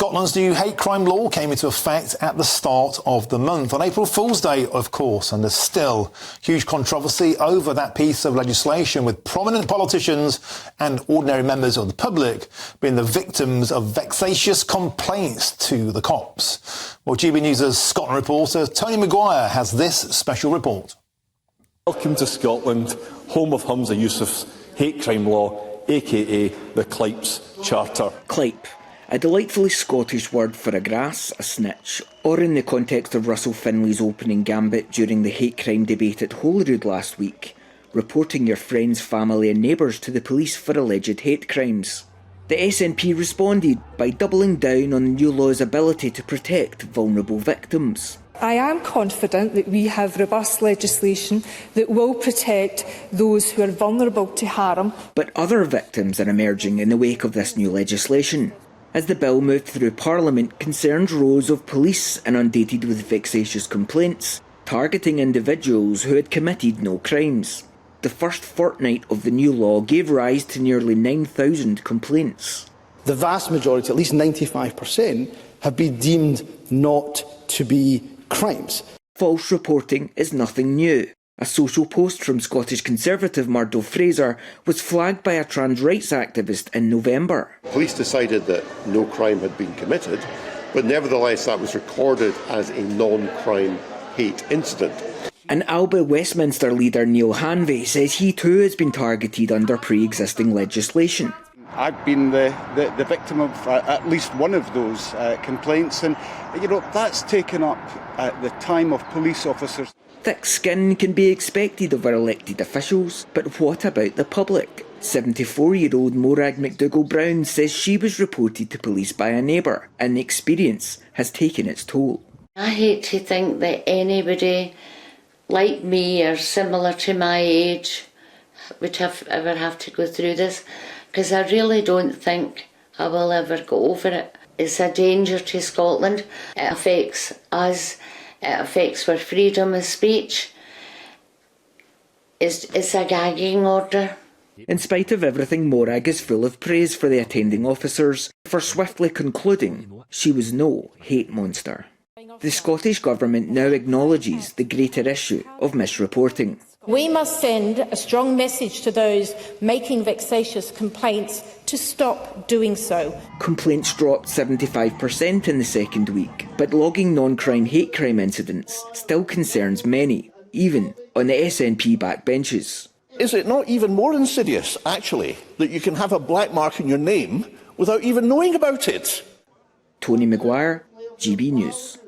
Scotland's new hate crime law came into effect at the start of the month, on April Fool's Day, of course, and there's still huge controversy over that piece of legislation, with prominent politicians and ordinary members of the public being the victims of vexatious complaints to the cops. Well, GB News' Scotland reporter Tony Maguire has this special report. Welcome to Scotland, home of Humza Yousaf's hate crime law, aka the Clype's Charter. Clype, a delightfully Scottish word for a grass, a snitch, or in the context of Russell Finley's opening gambit during the hate crime debate at Holyrood last week, reporting your friends, family and neighbours to the police for alleged hate crimes. The SNP responded by doubling down on the new law's ability to protect vulnerable victims. I am confident that we have robust legislation that will protect those who are vulnerable to harm. But other victims are emerging in the wake of this new legislation. As the bill moved through Parliament, concerns rose of police inundated with vexatious complaints, targeting individuals who had committed no crimes. The first fortnight of the new law gave rise to nearly 9,000 complaints. The vast majority, at least 95%, have been deemed not to be crimes. False reporting is nothing new. A social post from Scottish Conservative Murdo Fraser was flagged by a trans rights activist in November. Police decided that no crime had been committed, but nevertheless that was recorded as a non-crime hate incident. And Alba Westminster leader Neil Hanvey says he too has been targeted under pre-existing legislation. I've been the victim of at least one of those complaints, and that's taken up the time of police officers. Thick skin can be expected of our elected officials, but what about the public? 74-year-old Morag McDougall Brown says she was reported to police by a neighbour, and the experience has taken its toll. I hate to think that anybody like me or similar to my age would ever have to go through this, because I really don't think I will ever go over it. It's a danger to Scotland. It affects us. It affects our freedom of speech. It's a gagging order. In spite of everything, Morag is full of praise for the attending officers for swiftly concluding she was no hate monster. The Scottish Government now acknowledges the greater issue of misreporting. We must send a strong message to those making vexatious complaints to stop doing so. Complaints dropped 75% in the second week, but logging non-crime hate crime incidents still concerns many, even on the SNP backbenches. Is it not even more insidious, actually, that you can have a black mark in your name without even knowing about it? Tony Maguire, GB News.